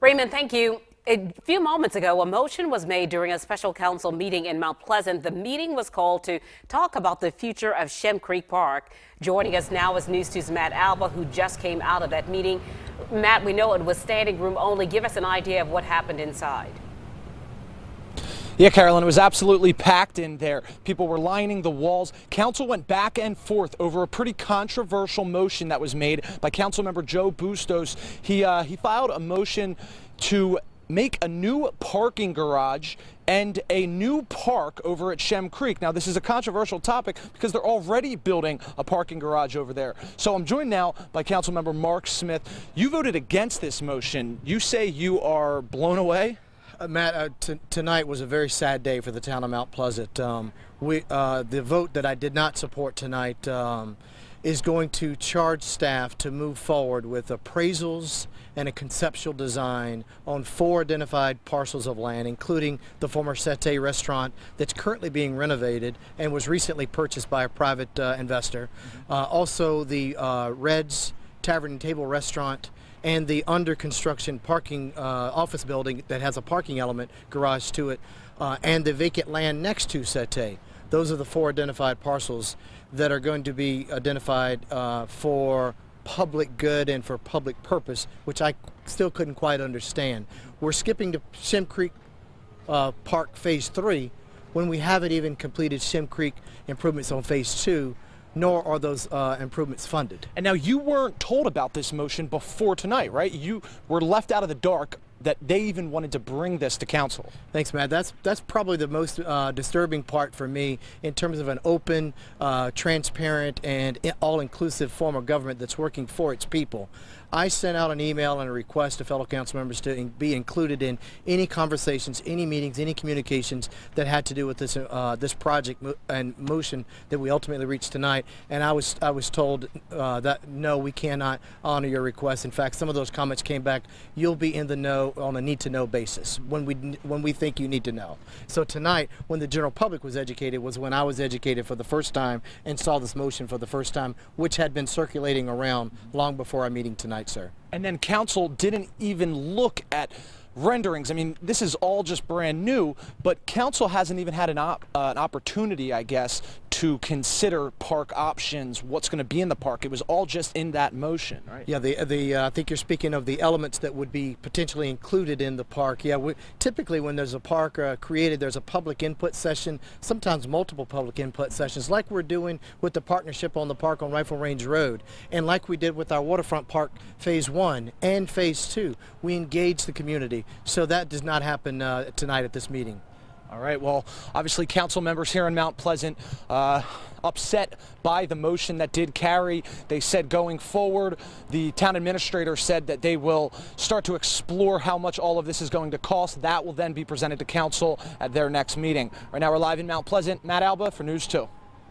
Raymond, thank you. A few moments ago, a motion was made during a special council meeting in Mount Pleasant. The meeting was called to talk about the future of Shem Creek Park. Joining us now is News 2's Matt Alba, who just came out of that meeting. Matt, we know it was standing room only. Give us an idea of what happened inside. Yeah, Carolyn, it was absolutely packed in there. People were lining the walls. Council went back and forth over a pretty controversial motion that was made by Councilmember Joe Bustos. He filed a motion to make a new parking garage and a new park over at Shem Creek. Now, this is a controversial topic because they're already building a parking garage over there. So I'm joined now by Councilmember Mark Smith. You voted against this motion. You say you are blown away? Matt, tonight was a very sad day for the town of Mount Pleasant. The vote that I did not support tonight is going to charge staff to move forward with appraisals and a conceptual design on 4 identified parcels of land, including the former Sete restaurant that's currently being renovated and was recently purchased by a private investor. Also the Red's Tavern and Table restaurant, and the under construction parking office building that has a parking element garage to it, and the vacant land next to Sete. Those are the 4 identified parcels that are going to be identified for public good and for public purpose, which I still couldn't quite understand. We're skipping to Shem Creek Park Phase 3 when we haven't even completed Shem Creek improvements on Phase 2, nor are those improvements funded. And now you weren't told about this motion before tonight, right? You were left out of the dark that they even wanted to bring this to council. Thanks, Matt. That's probably the most disturbing part for me in terms of an open, transparent, and all-inclusive form of government that's working for its people. I sent out an email and a request to fellow council members to be included in any conversations, any meetings, any communications that had to do with this this project and motion that we ultimately reached tonight. And I was told that no, we cannot honor your request. In fact, some of those comments came back. You'll be in the know on a need-to-know basis when we think you need to know. So tonight, when the general public was educated, was when I was educated for the first time and saw this motion for the first time, which had been circulating around long before our meeting tonight, sir. And then council didn't even look at renderings. I mean, this is all just brand new, but council hasn't even had an opportunity, I guess, to consider park options, what's going to be in the park. It was all just in that motion, right? Yeah, I think you're speaking of the elements that would be potentially included in the park. Yeah, typically when there's a park created, there's a public input session, sometimes multiple public input sessions, like we're doing with the partnership on the park on Rifle Range Road, and like we did with our waterfront park Phase 1 and Phase 2. We engage the community. So that does not happen tonight at this meeting. All right, well, obviously council members here in Mount Pleasant upset by the motion that did carry. They said going forward, the town administrator said that they will start to explore how much all of this is going to cost. That will then be presented to council at their next meeting. Right now we're live in Mount Pleasant. Matt Alba for News 2.